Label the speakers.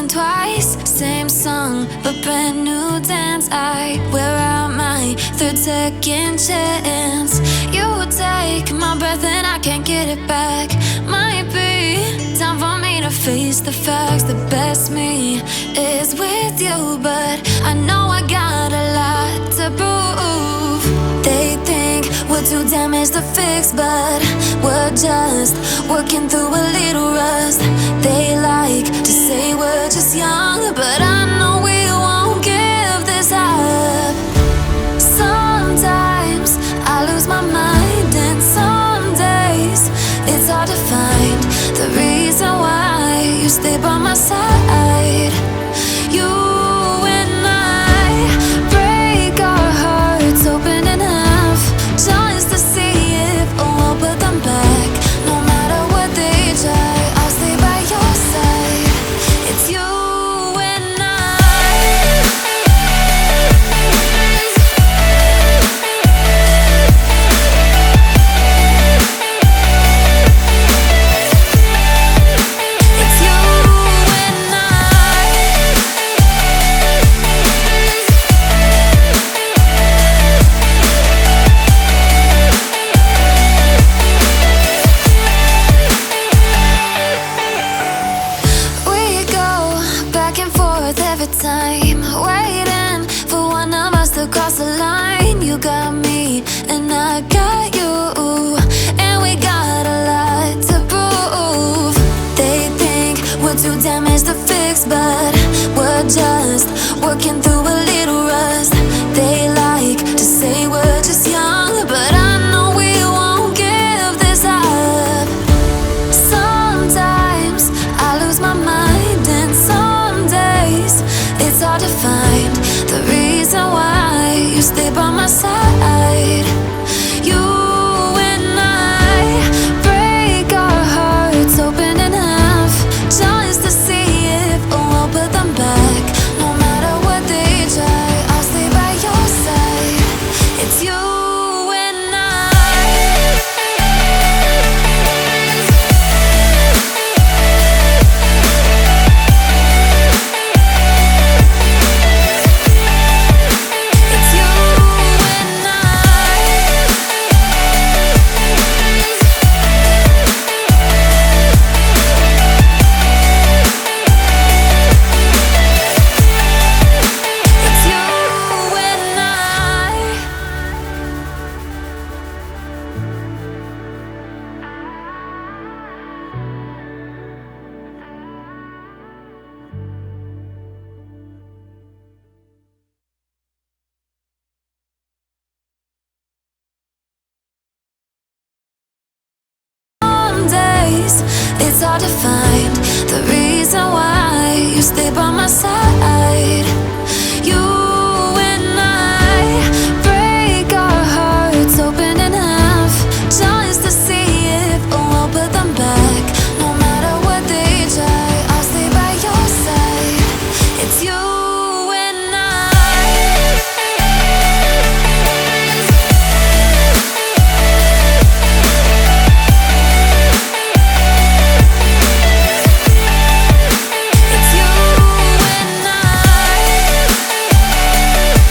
Speaker 1: twice, same song, but brand new dance. I wear out my third second chance. You take my breath and I can't get it back. Might be time for me to face the facts. The best me is with you, but I know I got a lot to prove. They think we're too damaged to fix, but we're just working through a little rust. They like to say we're just young, but I know we won't give this up. Sometimes I lose my mind, and some days it's hard to find the reason why you stay by my side. You and I break our hearts open in half, just to see if we'll put them back. No matter what they try, I'll stay by your side. It's you and time, waiting for one of us to cross the line. You got me and I got you, and we got a lot to prove. They think we're too damaged to fix, but we're just working through a little rust. They like to say we're just young, but I know we won't give this up. Sometimes I lose my mind, and some days it's hard to find the reason why you stay by my side. You and I break our hearts open in half, just to see if we'll put them back. No matter what they try, I'll stay by your side. It's you and it's hard to find the reason why you stay by my side.